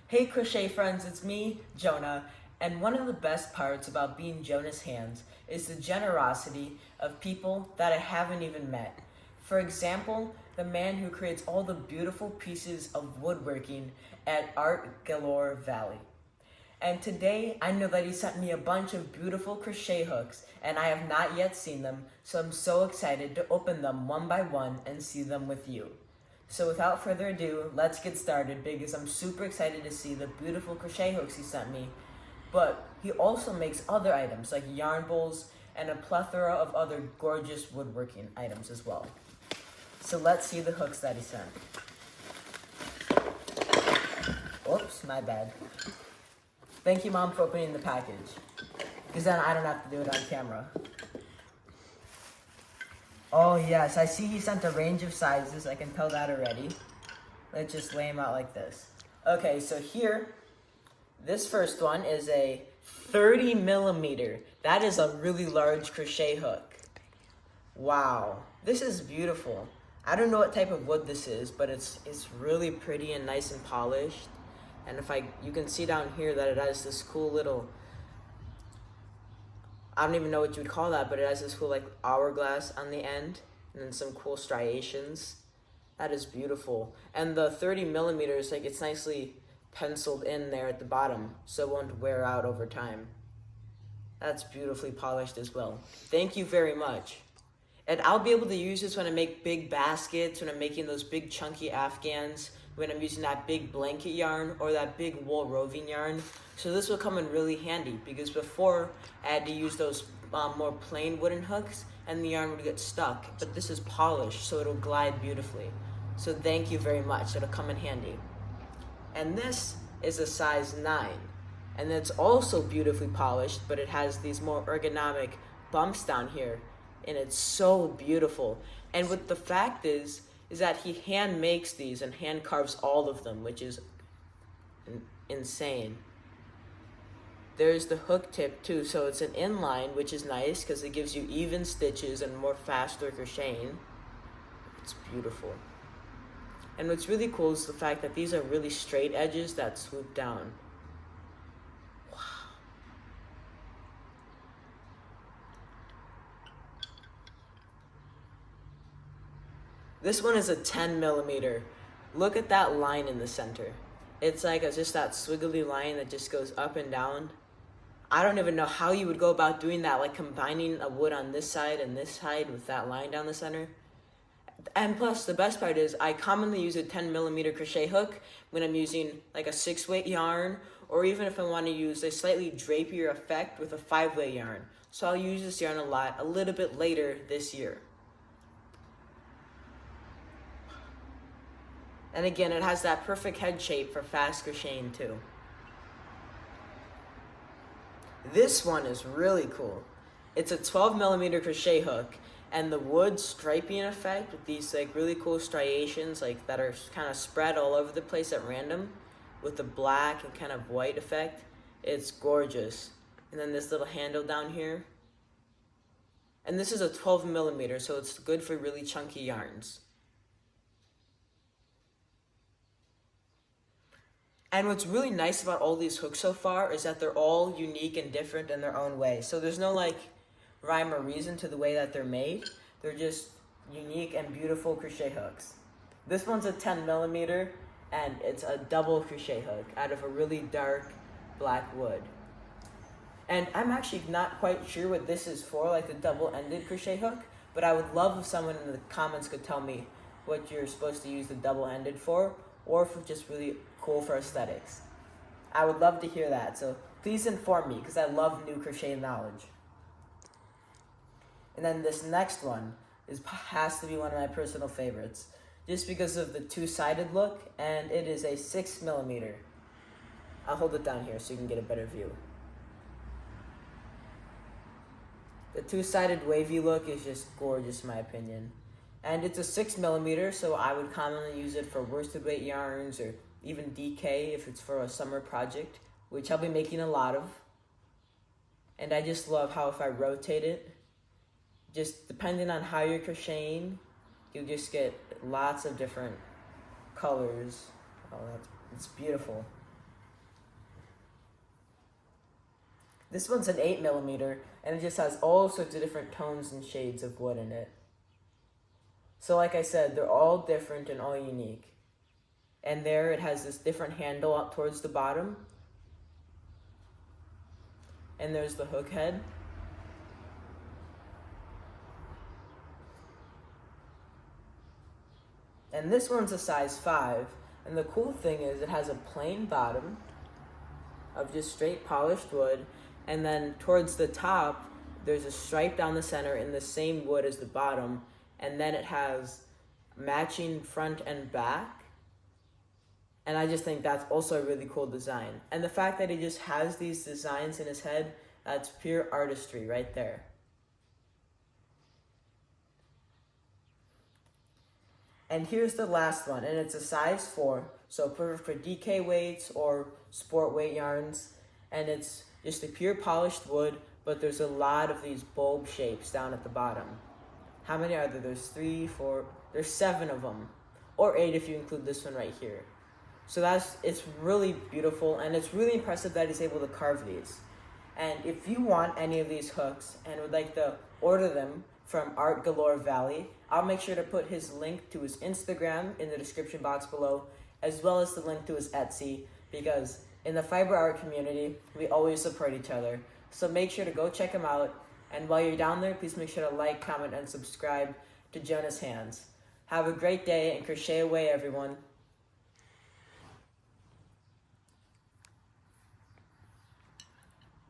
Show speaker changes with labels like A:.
A: Hey crochet friends, it's me, Jonah, and one of the best parts about being Jonah's hands is the generosity of people that I haven't even met. For example, the man who creates all the beautiful pieces of woodworking at Art Galore Valley. And today, I know that he sent me a bunch of beautiful crochet hooks, and I have not yet seen them, so I'm so excited to open them one by one and see them with you. So without further ado, let's get started because I'm super excited to see the beautiful crochet hooks he sent me. But he also makes other items like yarn bowls and a plethora of other gorgeous woodworking items as well. So let's see the hooks that he sent. Oops, my bad. Thank you, Mom, for opening the package, because then I don't have to do it on camera. Oh yes, I see he sent a range of sizes, I can tell that already. Let's just lay them out like this. Okay, so here, this first one is a 30 millimeter. That is a really large crochet hook. Wow, this is beautiful. I don't know what type of wood this is, but it's really pretty and nice and polished. And you can see down here that it has this cool little, I don't even know what you would call that, but it has this cool like hourglass on the end and then some cool striations. That is beautiful. And the 30 millimeters, like it's nicely penciled in there at the bottom so it won't wear out over time. That's beautifully polished as well. Thank you very much. And I'll be able to use this when I make big baskets, when I'm making those big chunky Afghans, when I'm using that big blanket yarn or that big wool roving yarn. So this will come in really handy because before I had to use those more plain wooden hooks and the yarn would get stuck, but this is polished so it'll glide beautifully. So thank you very much, it'll come in handy. And this is a size 9, and it's also beautifully polished, but it has these more ergonomic bumps down here, and it's so beautiful. And what the fact is that he hand makes these and hand carves all of them, which is insane. There's the hook tip too, so it's an inline, which is nice because it gives you even stitches and more faster crocheting. It's beautiful. And what's really cool is the fact that these are really straight edges that swoop down. Wow. This one is a 10 millimeter. Look at that line in the center. It's like just that swiggly line that just goes up and down. I don't even know how you would go about doing that, like combining a wood on this side and this side with that line down the center. And plus, the best part is I commonly use a 10 millimeter crochet hook when I'm using like a 6-weight yarn, or even if I want to use a slightly drapier effect with a 5-weight yarn. So I'll use this yarn a little bit later this year. And again, it has that perfect head shape for fast crocheting too. This one is really cool. It's a 12 millimeter crochet hook, and the wood striping effect with these like really cool striations like that are kind of spread all over the place at random with the black and kind of white effect. It's gorgeous. And then this little handle down here. And this is a 12 millimeter, so it's good for really chunky yarns. And what's really nice about all these hooks so far is that they're all unique and different in their own way. So there's no like rhyme or reason to the way that they're made. They're just unique and beautiful crochet hooks. This one's a 10 millimeter and it's a double crochet hook out of a really dark black wood. And I'm actually not quite sure what this is for, like the double-ended crochet hook, but I would love if someone in the comments could tell me what you're supposed to use the double-ended for, or if it's just really cool for aesthetics. I would love to hear that, so please inform me because I love new crochet knowledge. And then this next one has to be one of my personal favorites, just because of the two-sided look, and it is a 6 millimeter. I'll hold it down here so you can get a better view. The two-sided wavy look is just gorgeous in my opinion. And it's a 6 millimeter, so I would commonly use it for worsted weight yarns or even DK if it's for a summer project, which I'll be making a lot of. And I just love how if I rotate it, just depending on how you're crocheting, you just get lots of different colors. Oh, it's beautiful. This one's an 8mm, and it just has all sorts of different tones and shades of wood in it. So like I said, they're all different and all unique. And there it has this different handle up towards the bottom. And there's the hook head. And this one's a size 5. And the cool thing is it has a plain bottom of just straight polished wood. And then towards the top, there's a stripe down the center in the same wood as the bottom. And then it has matching front and back. And I just think that's also a really cool design. And the fact that he just has these designs in his head, that's pure artistry right there. And here's the last one, and it's a size 4, so perfect for DK weights or sport weight yarns. And it's just a pure polished wood, but there's a lot of these bulb shapes down at the bottom. How many are there? There's 3, 4, there's 7 of them, or 8 if you include this one right here. So it's really beautiful, and it's really impressive that he's able to carve these. And if you want any of these hooks and would like to order them from Art Galore Valley, I'll make sure to put his link to his Instagram in the description box below, as well as the link to his Etsy, because in the fiber art community, we always support each other. So make sure to go check him out, and while you're down there, please make sure to like, comment, and subscribe to Jonah's Hands. Have a great day and crochet away, everyone.